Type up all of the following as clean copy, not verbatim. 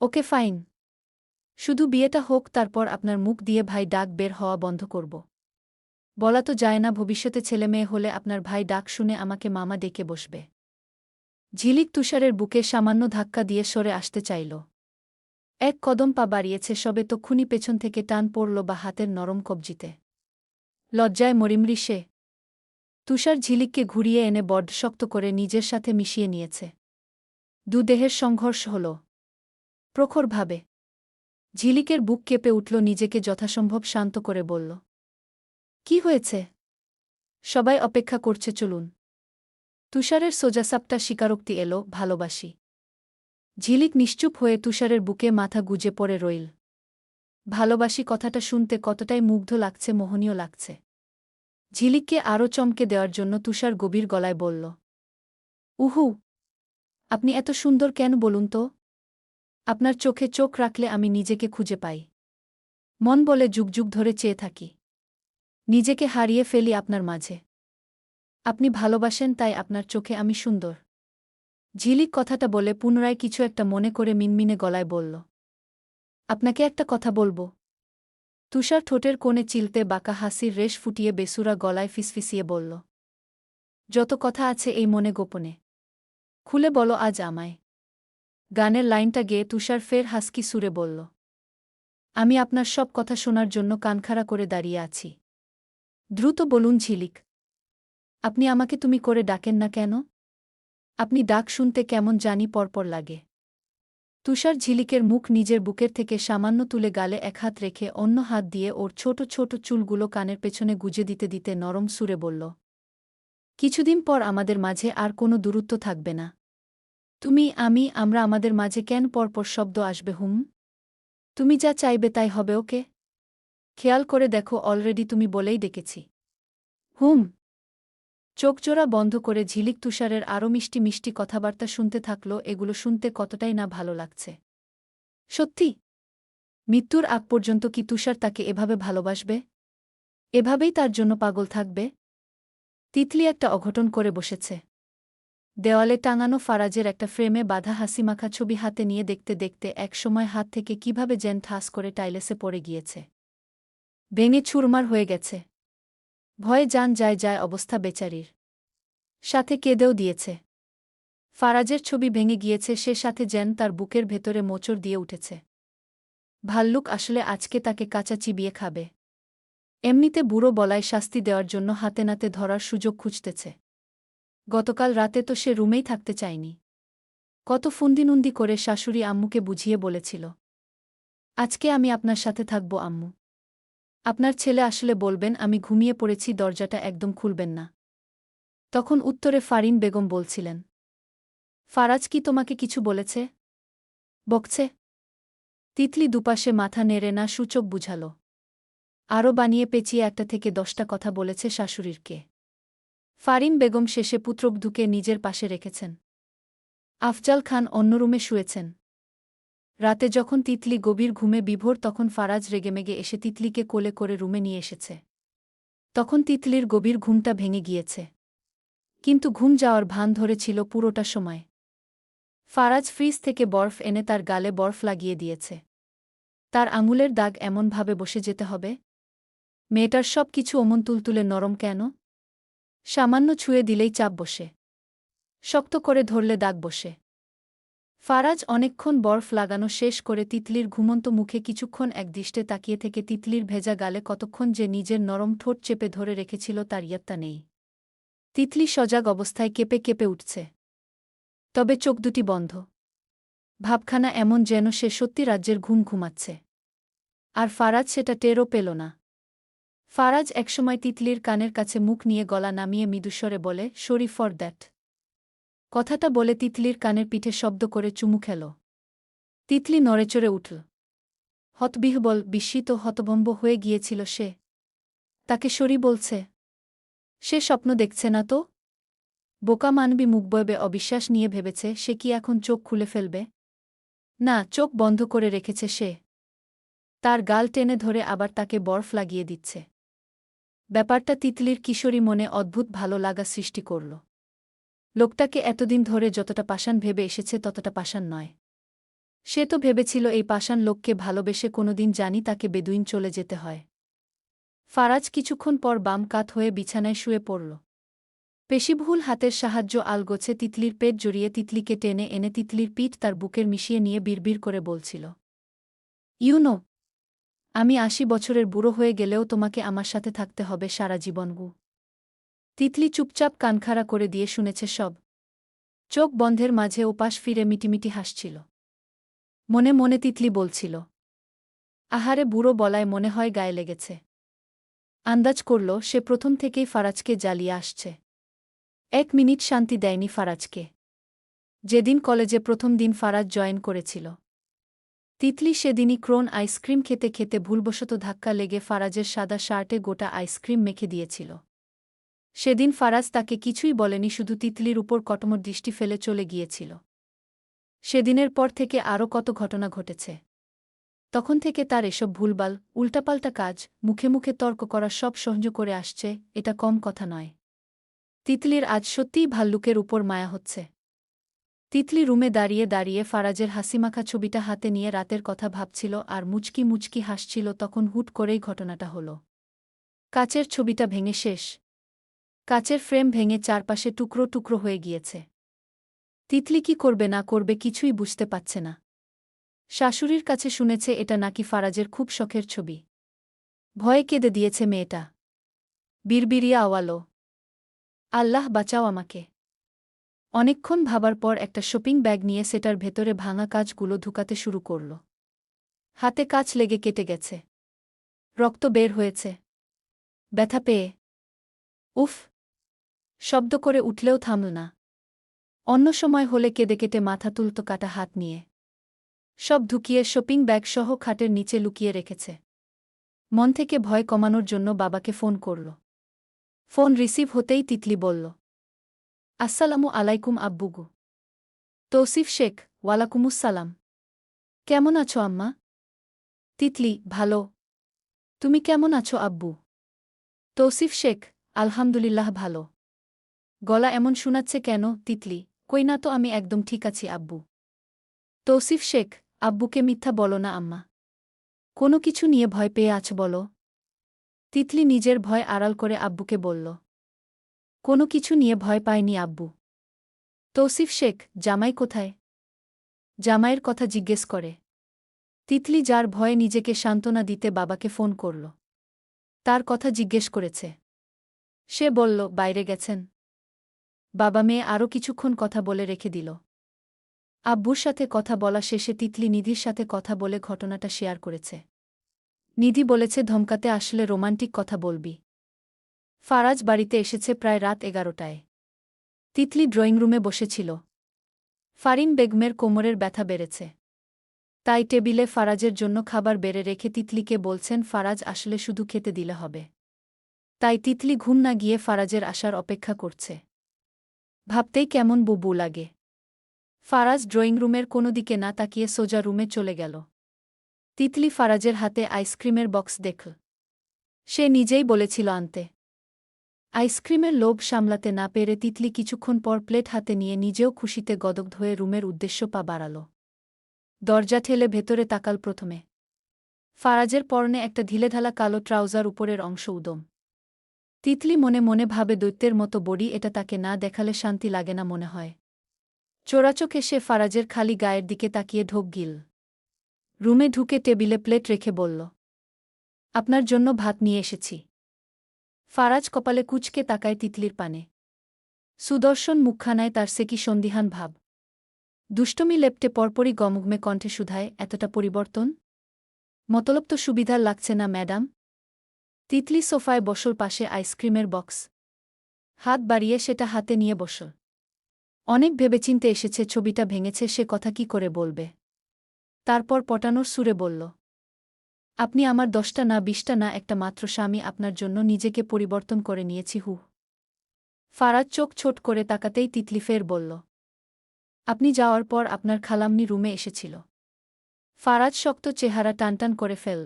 Okay fine. শুধু বিয়েটা হোক, তারপর আপনার মুখ দিয়ে ভাই ডাক বের হওয়া বন্ধ করব। বলা তো যায় না, ভবিষ্যতে ছেলেমেয়ে হলে আপনার ভাই ডাক শুনে আমাকে মামা ডেকে বসবে। ঝিলিক তুষারের বুকে সামান্য ধাক্কা দিয়ে সরে আসতে চাইল। এক কদম পা বাড়িয়েছে সবে, তক্ষুনি পেছন থেকে টান পড়ল বা হাতের নরম কবজিতে। লজ্জায় মরিমরি সে। তুষার ঝিলিককে ঘুরিয়ে এনে বড্ড শক্ত করে নিজের সাথে মিশিয়ে নিয়েছে। দুদেহের সংঘর্ষ হল প্রখরভাবে। ঝিলিকের বুক কেঁপে উঠল, নিজেকে যথাসম্ভব শান্ত করে বলল, কি হয়েছে? সবাই অপেক্ষা করছে, চলুন। তুষারের সোজাসাপটা স্বীকারোক্তি এলো, ভালোবাসি। ঝিলিক নিশ্চুপ হয়ে তুষারের বুকে মাথা গুজে পড়ে রইল। ভালোবাসি কথাটা শুনতে কতটাই মুগ্ধ লাগছে, মোহনীয় লাগছে। ঝিলিককে আরও চমকে দেওয়ার জন্য তুষার গভীর গলায় বলল, উহু, আপনি এত সুন্দর কেন বলুন তো? আপনার চোখে চোখ রাখলে আমি নিজেকে খুঁজে পাই। মন বলে যুগ যুগ ধরে চেয়ে থাকি। নিজেকে হারিয়ে ফেলি আপনার মাঝে। আপনি ভালোবাসেন, তাই আপনার চোখে আমি সুন্দর। ঝিলিক কথাটা বলে পুনরায় কিছু একটা মনে করে মিনমিনে গলায় বলল, আপনাকে একটা কথা বলবো। তুষার ঠোঁটের কোণে চিলতে বাঁকা হাসির রেশ ফুটিয়ে বেসুরা গলায় ফিসফিসিয়ে বলল, যত কথা আছে এই মনে গোপনে খুলে বলো আজ আমায়। গানের লাইনটা গেয়ে তুষার ফের হাসকি সুরে বলল, আমি আপনার সব কথা শোনার জন্য কানখাড়া করে দাঁড়িয়ে আছি। দ্রুত বলুন ঝিলিক, আপনি আমাকে তুমি করে ডাকেন না কেন? আপনি ডাক শুনতে কেমন জানি পরপর লাগে। তুষার ঝিলিকের মুখ নিজের বুকের থেকে সামান্য তুলে গালে এক হাত রেখে অন্য হাত দিয়ে ওর ছোট ছোট চুলগুলো কানের পেছনে গুজে দিতে দিতে নরম সুরে বলল, কিছুদিন পর আমাদের মাঝে আর কোনো দূরত্ব থাকবে না। তুমি, আমি, আমরা, আমাদের মাঝে কেন পরপর শব্দ আসবে? হুম, তুমি যা চাইবে তাই হবে, ওকে? খেয়াল করে দেখো, অলরেডি তুমি বলেই ডেকেছি। হুম। চোখজোড়া বন্ধ করে ঝিলিক তুষারের আরও মিষ্টি মিষ্টি কথাবার্তা শুনতে থাকল। এগুলো শুনতে কতটাই না ভালো লাগছে। সত্যি? মৃত্যুর আগ পর্যন্ত কি তুষার তাকে এভাবে ভালোবাসবে? এভাবেই তার জন্য পাগল থাকবে? তিতলি একটা অঘটন করে বসেছে। দেওয়ালে টাঙানো ফারাজের একটা ফ্রেমে বাঁধা হাসিমাখা ছবি হাতে নিয়ে দেখতে দেখতে একসময় হাত থেকে কিভাবে যেন ঠাস করে টাইলেসে পড়ে গিয়েছে। ভেঙে চুরমার হয়ে গেছে। ভয়ে যান যায় যায় অবস্থা বেচারির। সাথে কেঁদেও দিয়েছে। ফারাজের ছবি ভেঙে গিয়েছে, সে সাথে যেন তার বুকের ভেতরে মোচড় দিয়ে উঠেছে। ভাল্লুক আসলে আজকে তাকে কাঁচা চিবিয়ে খাবে। এমনিতে বুড়ো বলায় শাস্তি দেওয়ার জন্য হাতে নাতে ধরার সুযোগ খুঁজতেছে। গতকাল রাতে তো সে রুমেই থাকতে চায়নি। কত ফুন্দিনুন্দি করে শাশুড়ি আম্মুকে বুঝিয়ে বলেছিল, আজকে আমি আপনার সাথে থাকব আম্মু। আপনার ছেলে আসলে বলবেন আমি ঘুমিয়ে পড়েছি, দরজাটা একদম খুলবেন না। তখন উত্তরে ফারিন বেগম বলছিলেন, ফারাজ কি তোমাকে কিছু বলেছে? বকছে? তিতলি দুপাশে মাথা নেড়ে না সূচক বুঝাল। আরও বানিয়ে পেঁচিয়ে একটা থেকে 10টা কথা বলেছে শাশুড়িরকে। ফারিন বেগম শেষে পুত্রবধূকে নিজের পাশে রেখেছেন। আফজাল খান অন্য রুমে শুয়েছেন। রাতে যখন তিতলি গভীর ঘুমে বিভোর, তখন ফারাজ রেগেমেগে এসে তিতলিকে কোলে করে রুমে নিয়ে এসেছে। তখন তিতলির গভীর ঘুমটা ভেঙে গিয়েছে। কিন্তু ঘুম যাওয়ার ভান ধরেছিল পুরোটা সময়। ফারাজ ফ্রিজ থেকে বরফ এনে তার গালে বরফ লাগিয়ে দিয়েছে। তার আঙুলের দাগ এমনভাবে বসে যেতে হবে। মেয়েটার সব কিছু অমন তুলতুলে নরম কেন? সামান্য ছুঁয়ে দিলেই চাপ বসে, শক্ত করে ধরলে দাগ বসে। ফারাজ অনেকক্ষণ বরফ লাগানো শেষ করে তিতলির ঘুমন্ত মুখে কিছুক্ষণ একদৃষ্টে তাকিয়ে থেকে তিতলির ভেজা গালে কতক্ষণ যে নিজের নরম ঠোঁট চেপে ধরে রেখেছিল তার ইয়াত্তা নেই। তিতলি সজাগ অবস্থায় কেঁপে কেঁপে উঠছে। তবে চোখ দুটি বন্ধ। ভাবখানা এমন যেন সে সত্যি রাজ্যের ঘুম ঘুমাচ্ছে। আর ফারাজ সেটা টেরও পেল না। ফারাজ একসময় তিতলির কানের কাছে মুখ নিয়ে গলা নামিয়ে মৃদুস্বরে বলে, সরি ফর দ্যাট। কথাটা বলে তিতলির কানের পিঠে শব্দ করে চুমু খেল। তিতলি নড়েচড়ে উঠল। হতবিহ্বল, বিস্মিত, হতভম্ব হয়ে গিয়েছিল সে। তাকে সরি বলছে? সে স্বপ্ন দেখছে না তো? বোকা মানবী মুখ বয়বে অবিশ্বাস নিয়ে ভেবেছে সে কি এখন চোখ খুলে ফেলবে? না, চোখ বন্ধ করে রেখেছে সে। তার গাল টেনে ধরে আবার তাকে বরফ লাগিয়ে দিচ্ছে। ব্যাপারটা তিতলির কিশোরী মনে অদ্ভুত ভালো লাগা সৃষ্টি করল। লোকটাকে এতদিন ধরে যতটা পাষাণ ভেবে এসেছে ততটা পাষাণ নয়। সে তো ভেবেছিল এই পাষাণ লোককে ভালোবেসে কোনোদিন জানি তাকে বেদুইন চলে যেতে হয়। ফারাজ কিছুক্ষণ পর বাম কাত হয়ে বিছানায় শুয়ে পড়ল। পেশিবহুল হাতের সাহায্য আলগোছে তিতলির পেট জড়িয়ে তিতলিকে টেনে এনে তিতলির পিঠ তার বুকের মিশিয়ে নিয়ে বিড়বিড় করে বলছিল, ইউনো, আমি ৮০ বছরের বুড়ো হয়ে গেলেও তোমাকে আমার সাথে থাকতে হবে সারা জীবন গু। তিতলি চুপচাপ কানখাড়া করে দিয়ে শুনেছে সব। চোখ বন্ধের মাঝে ওপাশ ফিরে মিটিমিটি হাসছিল। মনে মনে তিতলি বলছিল, আহারে বুড়ো বলায় মনে হয় গায়ে লেগেছে। আন্দাজ করল সে প্রথম থেকেই ফারাজকে জ্বালিয়ে আসছে। ১ মিনিট শান্তি দেয়নি ফারাজকে। যেদিন কলেজে প্রথম দিন ফারাজ জয়েন করেছিল, তিতলি সেদিনই ক্রোন আইসক্রিম খেতে খেতে ভুলবশত ধাক্কা লেগে ফারাজের সাদা শার্টে গোটা আইসক্রিম মেখে দিয়েছিল। সেদিন ফারাজ তাকে কিছুই বলেনি, শুধু তিতলির উপর কটমট দৃষ্টি ফেলে চলে গিয়েছিল। সেদিনের পর থেকে আরও কত ঘটনা ঘটেছে। তখন থেকে তার এসব ভুলবাল উল্টাপাল্টা কাজ, মুখে মুখে তর্ক করা সব সহ্য করে আসছে, এটা কম কথা নয়। তিতলির আজ সত্যিই ভাল্লুকের উপর মায়া হচ্ছে। তিতলি রুমে দাঁড়িয়ে দাঁড়িয়ে ফারাজের হাসিমাখা ছবিটা হাতে নিয়ে রাতের কথা ভাবছিল আর মুচকি মুচকি হাসছিল, তখন হুট করেই ঘটনাটা হল। কাচের ছবিটা ভেঙে শেষ। কাচের ফ্রেম ভেঙে চারপাশে টুকরো টুকরো হয়ে গিয়েছে। তিতলি কি করবে না করবে কিছুই বুঝতে পারছে না। শাশুড়ির কাছে শুনেছে এটা নাকি ফারাজের খুব শখের ছবি। ভয়ে কেঁদে দিয়েছে মেয়েটা। বিড়বিড়িয়ে আওয়ালো, আল্লাহ বাঁচাও আমাকে। অনেকক্ষণ ভাবার পর একটা শপিং ব্যাগ নিয়ে সেটার ভেতরে ভাঙা কাচগুলো ঢুকাতে শুরু করল। হাতে কাচ লেগে কেটে গেছে। রক্ত বের হয়েছে। ব্যথা পেয়ে উফ শব্দ করে উঠলেও থামল না। অন্য সময় হলে কেঁদে কেটে মাথা তুলত কাটা হাত নিয়ে। সব ঢুকিয়ে শপিং ব্যাগ সহ খাটের নিচে লুকিয়ে রেখেছে। মন থেকে ভয় কমানোর জন্য বাবাকে ফোন করল। ফোন রিসিভ হতেই তিতলি বলল, আসসালামু আলাইকুম আব্বুগু। তৌসিফ শেখ, ওয়ালাকুমুসসালাম। কেমন আছো আম্মা? তিতলি, ভালো। তুমি কেমন আছো আব্বু? তৌসিফ শেখ, আলহামদুলিল্লাহ ভালো। গলা এমন শোনাচ্ছে কেন? তিতলি, কই না তো, আমি একদম ঠিক আছি আব্বু। তৌসিফ শেখ, আব্বুকে মিথ্যা বলো না আম্মা। কোনো কিছু নিয়ে ভয় পেয়ে আছো বলো। তিতলি নিজের ভয় আড়াল করে আব্বুকে বলল, কোনো কিছু নিয়ে ভয় পায়নি আব্বু। তৌসিফ শেখ, জামাই কোথায়? জামাইয়ের কথা জিজ্ঞেস করে। তিতলি যার ভয়ে নিজেকে সান্ত্বনা দিতে বাবাকে ফোন করল। তার কথা জিজ্ঞেস করেছে। সে বলল, বাইরে গেছেন। বাবা মেয়ে আরও কিছুক্ষণ কথা বলে রেখে দিল। আব্বুর সাথে কথা বলা শেষে তিতলি নিধির সাথে কথা বলে ঘটনাটা শেয়ার করেছে। নিধি বলেছে ধমকাতে আসলে রোমান্টিক কথা বলবি। ফারাজ বাড়িতে এসেছে প্রায় রাত 11টায়। তিতলি ড্রয়িং রুমে বসেছিল। ফারিন বেগমের কোমরের ব্যথা বেড়েছে। তাই টেবিলে ফারাজের জন্য খাবার বেড়ে রেখে তিতলিকে বলছেন ফারাজ আসলে শুধু খেতে দিলে হবে। তাই তিতলি ঘুম না গিয়ে ফারাজের আসার অপেক্ষা করছে। ভাবতেই কেমন বুবু লাগে। ফারাজ ড্রয়িং রুমের কোনো দিকে না তাকিয়ে সোজা রুমে চলে গেল। তিতলি ফারাজের হাতে আইসক্রিমের বক্স দেখল। সে নিজেই বলেছিল আনতে। আইসক্রিমের লোভ সামলাতে না পেরে তিতলি কিছুক্ষণ পর প্লেট হাতে নিয়ে নিজেও খুশিতে গদগ্ধ হয়ে রুমের উদ্দেশ্য পা বাড়াল। দরজা ঠেলে ভেতরে তাকাল প্রথমে। ফারাজের পরনে একটা ঢিলেঢালা কালো ট্রাউজার, উপরের অংশ উদম। তিতলি মনে মনে ভাবে দৈত্যের মতো বডি, এটা তাকে না দেখালে শান্তি লাগে না মনে হয়। চোরাচোখে সে ফারাজের খালি গায়ের দিকে তাকিয়ে ঢোক গিল। রুমে ঢুকে টেবিলে প্লেট রেখে বলল, আপনার জন্য ভাত নিয়ে এসেছি। ফারাজ কপালে কুঁচকে তাকায় তিতলির পানে। সুদর্শন মুখখানায় তার সে কি সন্দিহান ভাব। দুষ্টমি লেপ্টে পরপরই গমগ্মে কণ্ঠে শুধায়, এতটা পরিবর্তন? মতলব তো সুবিধার লাগছে না ম্যাডাম। তিতলি সোফায় বসল, পাশে আইসক্রিমের বক্স। হাত বাড়িয়ে সেটা হাতে নিয়ে বসল। অনেক ভেবেচিন্তে এসেছে, ছবিটা ভেঙেছে, সে কথা কি করে বলবে। তারপর পটানোর সুরে বলল, আপনি আমার 10টা না 20টা না, একটা মাত্র স্বামী, আপনার জন্য নিজেকে পরিবর্তন করে নিয়েছি হু। ফারাজ চোখ ছোট করে তাকাতেই তিতলি ফের বলল, আপনি যাওয়ার পর আপনার খালামনি রুমে এসেছিল। ফারাজ শক্ত চেহারা টানটান করে ফেল।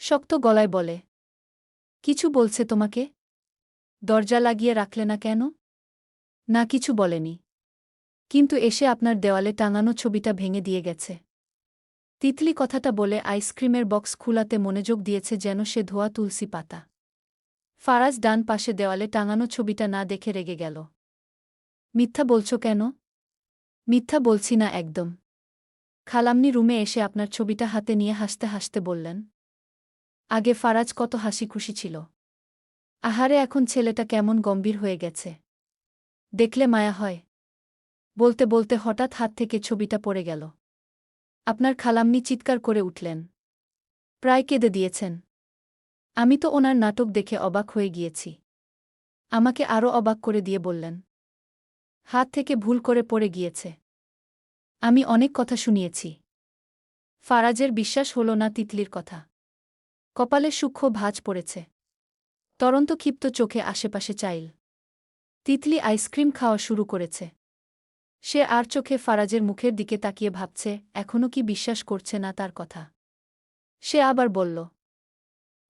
শক্ত গলায় বলে, কিছু বলছে তোমাকে? দরজা লাগিয়ে রাখলে না কেন? না, কিছু বলেনি। কিন্তু এসে আপনার দেওয়ালে টাঙানো ছবিটা ভেঙে দিয়ে গেছে। তিতলি কথাটা বলে আইসক্রিমের বক্স খুলাতে মনোযোগ দিয়েছে যেন সে ধোয়া তুলসী পাতা। ফারাজ ডান পাশে দেওয়ালে টাঙানো ছবিটা না দেখে রেগে গেল। মিথ্যা বলছো কেন? মিথ্যা বলছি না একদম। খালাম্নি রুমে এসে আপনার ছবিটা হাতে নিয়ে হাসতে হাসতে বললেন। আগে ফারাজ কত হাসি খুশি ছিল। আহারে এখন ছেলেটা কেমন গম্ভীর হয়ে গেছে। দেখলে মায়া হয়। বলতে বলতে হঠাৎ হাত থেকে ছবিটা পড়ে গেল। আপনার খালাম্নি চিৎকার করে উঠলেন। প্রায় কেঁদে দিয়েছেন। আমি তো ওনার নাটক দেখে অবাক হয়ে গিয়েছি। আমাকে আরও অবাক করে দিয়ে বললেন। হাত থেকে ভুল করে পড়ে গিয়েছে। আমি অনেক কথা শুনিয়েছি। ফারাজের বিশ্বাস হল না তিতলির কথা। কপালে সূক্ষ্ম ভাঁজ পড়েছে। তরন্ত ক্ষিপ্ত চোখে আশেপাশে চাইল। তিতলি আইসক্রিম খাওয়া শুরু করেছে। সে আর চোখে ফারাজের মুখের দিকে তাকিয়ে ভাবছে এখনও কি বিশ্বাস করছে না তার কথা। সে আবার বলল।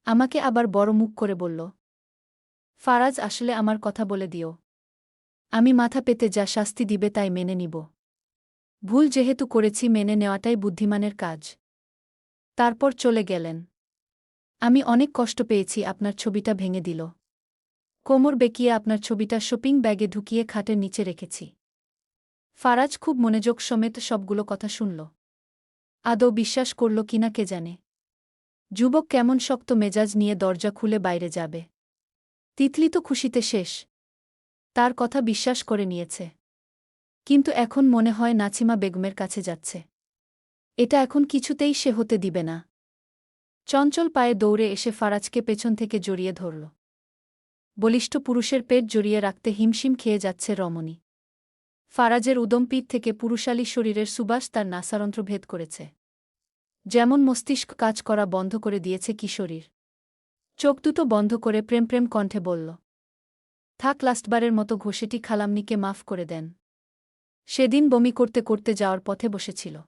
আমাকে আবার বড় মুখ করে বলল। ফারাজ আসলে আমার কথা বলে দিও। আমি মাথা পেতে যা শাস্তি দিবে তাই মেনে নিব। ভুল যেহেতু করেছি মেনে নেওয়াটাই বুদ্ধিমানের কাজ। তারপর চলে গেলেন। আমি অনেক কষ্ট পেয়েছি আপনার ছবিটা ভেঙে দিল। কোমর বেঁকিয়ে আপনার ছবিটা শপিং ব্যাগে ঢুকিয়ে খাটের নিচে রেখেছি। ফারাজ খুব মনোযোগ সমেত সবগুলো কথা শুনল। আদৌ বিশ্বাস করল কিনা কে জানে। যুবক কেমন শক্ত মেজাজ নিয়ে দরজা খুলে বাইরে যাবে। তিতলি তো খুশিতে শেষ। তার কথা বিশ্বাস করে নিয়েছে। কিন্তু এখন মনে হয় নাছিমা বেগমের কাছে যাচ্ছে। এটা এখন কিছুতেই সে হতে দিবে না। চঞ্চল পায়ে দৌড়ে এসে ফারাজকে পেছন থেকে জড়িয়ে ধরল। বলিষ্ঠ পুরুষের পেট জড়িয়ে রাখতে হিমশিম খেয়ে যাচ্ছে রমণী। ফারাজের উদম পিঠ থেকে পুরুষালী শরীরের সুবাস তার নাসারন্ধ্র ভেদ করেছে। যেমন মস্তিষ্ক কাজ করা বন্ধ করে দিয়েছে কিশোরীর। চোখ দুটো বন্ধ করে প্রেম প্রেম কণ্ঠে বলল। থাক লাস্টবারের মতো ঘষেটি খালাম্নিকে মাফ করে দেন। সেদিন বমি করতে করতে যাওয়ার পথে বসেছিল।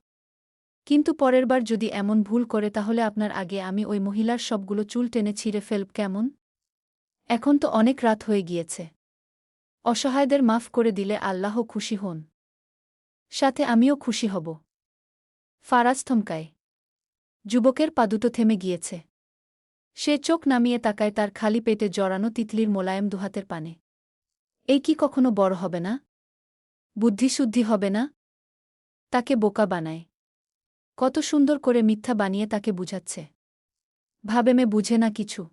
কিন্তু পরের বার যদি এমন ভুল করে তাহলে আপনার আগে আমি ওই মহিলার সবগুলো চুল টেনে ছিঁড়ে ফেলব কেমন? এখন তো অনেক রাত হয়ে গিয়েছে। অসহায়দের মাফ করে দিলে আল্লাহ খুশি হন। সাথে আমিও খুশি হব। ফারাজ থমকায়। যুবকের পা দুটো থেমে গিয়েছে। সে চোখ নামিয়ে তাকায় তার খালি পেটে জড়ানো তিতলির মোলায়েম দুহাতের পানে। এই কি কখনো বড় হবে না? বুদ্ধিশুদ্ধি হবে না? তাকে বোকা বানায়। কত সুন্দর করে মিথ্যা বানিয়ে তাকে বুঝাচ্ছে। ভাবে মেয়ে বুঝে না কিছু।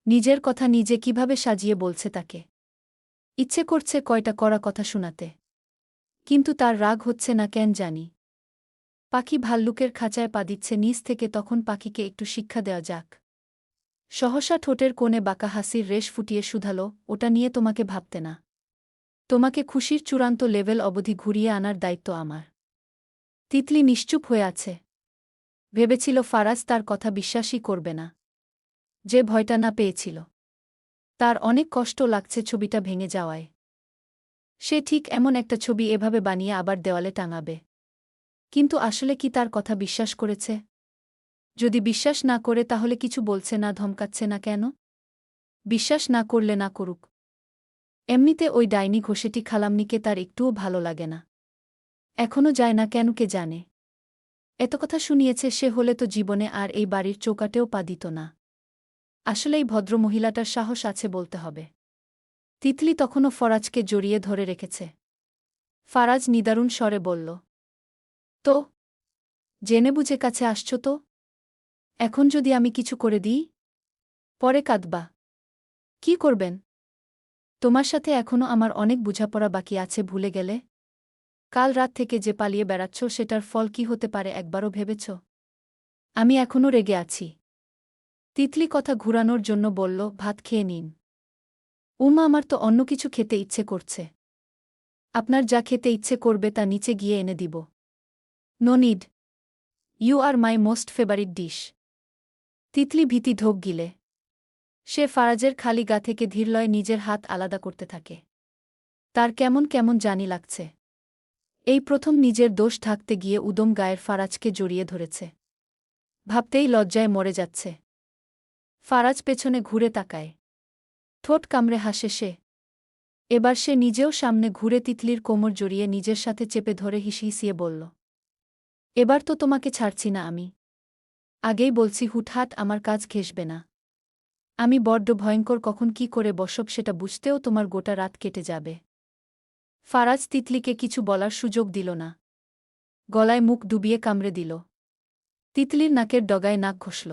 নিজের কথা নিজে কিভাবে সাজিয়ে বলছে তাকে। ইচ্ছে করছে কয়টা কড়া কথা শোনাতে। কিন্তু তার রাগ হচ্ছে না কেন জানি। পাখি ভাল্লুকের খাঁচায় পা দিচ্ছে নিচ থেকে তখন পাখিকে একটু শিক্ষা দেওয়া যাক। সহসা ঠোঁটের কোণে বাঁকা হাসির রেশ ফুটিয়ে শুধালো ওটা নিয়ে তোমাকে ভাবতে না। তোমাকে খুশির চূড়ান্ত লেভেল অবধি ঘুরিয়ে আনার দায়িত্ব আমার। তিতলি নিশ্চুপ হয়ে আছে। ভেবেছিল ফারাজ তার কথা বিশ্বাসই করবে না। যে ভয়টা না পেয়েছিল। তার অনেক কষ্ট লাগছে ছবিটা ভেঙে যাওয়ায়। সে ঠিক এমন একটা ছবি এভাবে বানিয়ে আবার দেওয়ালে টাঙাবে। কিন্তু আসলে কি তার কথা বিশ্বাস করেছে? যদি বিশ্বাস না করে তাহলে কিছু বলছে না ধমকাচ্ছে না কেন? বিশ্বাস না করলে না করুক। এমনিতে ওই ডাইনি ঘষেটি খালাম্নিকে তার একটুও ভালো লাগে না। এখনও যায় না কেন কে জানে। এত কথা শুনিয়েছে সে হলে তো জীবনে আর এই বাড়ির চৌকাটেও পা দিত না। আসলেই ভদ্র মহিলাটার সাহস আছে বলতে হবে। তিতলি তখনও ফরাজকে জড়িয়ে ধরে রেখেছে। ফারাজ নিদারুণ স্বরে বলল। তো জেনে বুঝে কাছে আসছ তো? এখন যদি আমি কিছু করে দিই? পরে কাঁদবা। কি করবেন? তোমার সাথে এখনও আমার অনেক বোঝাপড়া বাকি আছে ভুলে গেলে? কাল রাত থেকে যে পালিয়ে বেড়াচ্ছ সেটার ফল কি হতে পারে একবারও ভেবেছ? আমি এখনও রেগে আছি। তিতলি কথা ঘুরানোর জন্য বলল ভাত খেয়ে নিন। উমা আমার তো অন্য কিছু খেতে ইচ্ছে করছে। আপনার যা খেতে ইচ্ছে করবে তা নিচে গিয়ে এনে দিব। No need. You are my most favourite dish. Titli ভীতি ঢোক গিলে। সে ফারাজের খালি গা থেকে ধীরলয়ে নিজের হাত আলাদা করতে থাকে। তার কেমন কেমন জানি লাগছে। এই প্রথম নিজের দোষ ঢাকতে গিয়ে উদম গায়ের ফারাজকে জড়িয়ে ধরেছে। ভাবতেই লজ্জায় মরে যাচ্ছে। ফারাজ পেছনে ঘুরে তাকায়। ঠোঁট কামড়ে হাসে সে। এবার সে নিজেও সামনে ঘুরে তিতলির কোমর জড়িয়ে নিজের সাথে চেপে ধরে হিসিয়ে বলল, এবার তো তোমাকে ছাড়ছি না আমি। আগেই বলছি হুটহাট আমার কাজ ঘেঁষবে না। আমি বড্ড ভয়ঙ্কর, কখন কি করে বসব সেটা বুঝতেও তোমার গোটা রাত কেটে যাবে। ফারাজ তিতলিকে কিছু বলার সুযোগ দিল না। গলায় মুখ ডুবিয়ে কামড়ে দিল। তিতলির নাকের ডগায় নাক ঘষল।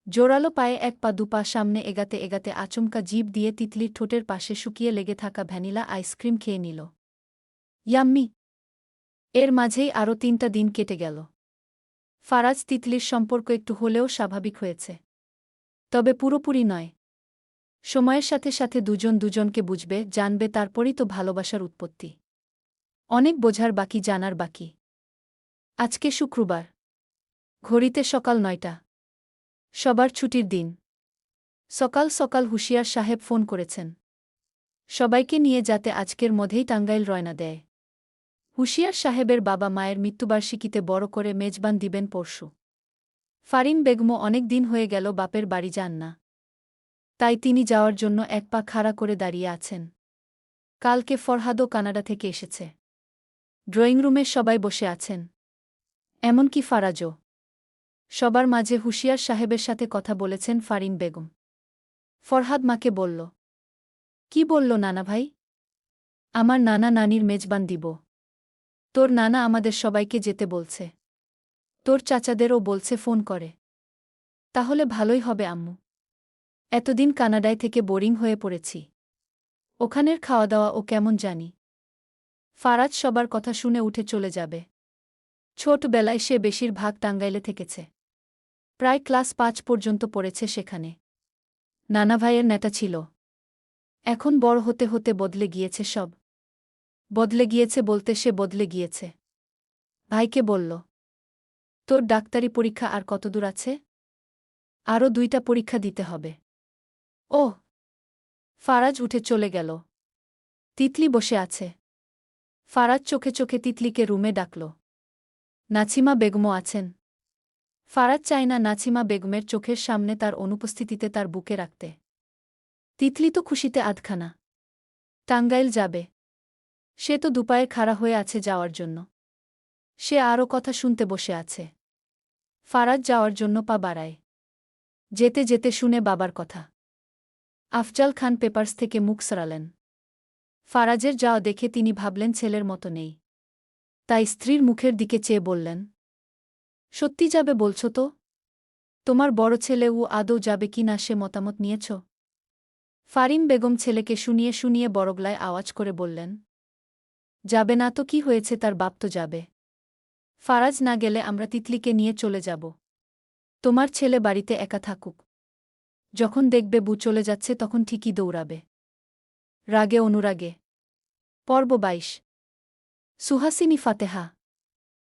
জোরালো পায়ে এক পা দুপা সামনে এগাতে এগাতে আচমকা জিভ দিয়ে তিতলির ঠোঁটের পাশে শুকিয়ে লেগে থাকা ভ্যানিলা আইসক্রিম খেয়ে নিল। ইয়াম্মি! এর মাঝেই আরও 3টা দিন কেটে গেল। ফারাজ তিতলির সম্পর্ক একটু হলেও স্বাভাবিক হয়েছে, তবে পুরোপুরি নয়। সময়ের সাথে সাথে দুজন দুজনকে বুঝবে, জানবে, তারপরই তো ভালোবাসার উৎপত্তি। অনেক বোঝার বাকি, জানার বাকি। আজকে শুক্রবার। ঘড়িতে সকাল 9টা। সবার ছুটির দিন। সকাল সকাল হুঁশিয়ার সাহেব ফোন করেছেন সবাইকে নিয়ে যাতে আজকের মধ্যেই টাঙ্গাইল রওনা দেয়। হুঁশিয়ার সাহেবের বাবা মায়ের মৃত্যুবার্ষিকীতে বড় করে মেজবান দিবেন পরশু। ফারিন বেগমও অনেক দিন হয়ে গেল বাপের বাড়ি যান না, তাই তিনি যাওয়ার জন্য এক পা খাড়া করে দাঁড়িয়ে আছেন। কালকে ফরহাদও কানাডা থেকে এসেছে। ড্রয়িংরুমে সবাই বসে আছেন, এমনকি ফারাজও। সবার মাঝে হুঁশিয়ার সাহেবের সাথে কথা বলেছেন ফারিন বেগম। ফরহাদ মাকে বলল, কি বলল নানা ভাই? আমার নানা নানির মেজবান দিব। তোর নানা আমাদের সবাইকে যেতে বলছে। তোর চাচাদেরও বলছে ফোন করে। তাহলে ভালোই হবে আম্মু। এতদিন কানাডায় থেকে বোরিং হয়ে পড়েছি। ওখানের খাওয়া দাওয়া ও কেমন জানি। ফারাজ সবার কথা শুনে উঠে চলে যাবে। ছোটবেলায় সে বেশিরভাগ টাঙ্গাইলে থেকেছে। প্রায় ক্লাস 5 পর্যন্ত পড়েছে সেখানে। নানা ভাইয়ের নেতা ছিল। এখন বড় হতে হতে বদলে গিয়েছে সব। বদলে গিয়েছে বলতে সে বদলে গিয়েছে। ভাইকে বলল, তোর ডাক্তারি পরীক্ষা আর কতদূর আছে? আরও 2টা পরীক্ষা দিতে হবে। ওহ! ফারাজ উঠে চলে গেল। তিতলি বসে আছে। ফারাজ চোখে চোখে তিতলিকে রুমে ডাকল। নাছিমা বেগমও আছেন। ফারাজ চায় না নাছিমা বেগমের চোখের সামনে তার অনুপস্থিতিতে তার বুকে রাখতে। তিতলি তো খুশিতে আধখানা। টাঙ্গাইল যাবে। সে তো দুপায়ে খাড়া হয়ে আছে যাওয়ার জন্য। সে আরও কথা শুনতে বসে আছে। ফারাজ যাওয়ার জন্য পা বাড়ায়। যেতে যেতে শুনে বাবার কথা। আফজাল খান পেপারস থেকে মুখ সরালেন। ফারাজের যাওয়া দেখে তিনি ভাবলেন ছেলের মতো নেই। তাই স্ত্রীর মুখের দিকে চেয়ে বললেন, সত্যি যাবে বলছ তো? তোমার বড় ছেলে ও আদৌ যাবে কি না সে মতামত নিয়েছ? ফারিন বেগম ছেলেকে শুনিয়ে শুনিয়ে বড়গলায় আওয়াজ করে বললেন, যাবে না তো কি হয়েছে, তার বাপ তো যাবে। ফারাজ না গেলে আমরা তিতলিকে নিয়ে চলে যাব। তোমার ছেলে বাড়িতে একা থাকুক। যখন দেখবে বউ চলে যাচ্ছে তখন ঠিকই দৌড়াবে। রাগে অনুরাগে। পর্ব 22। সুহাসিনী ফাতেহা।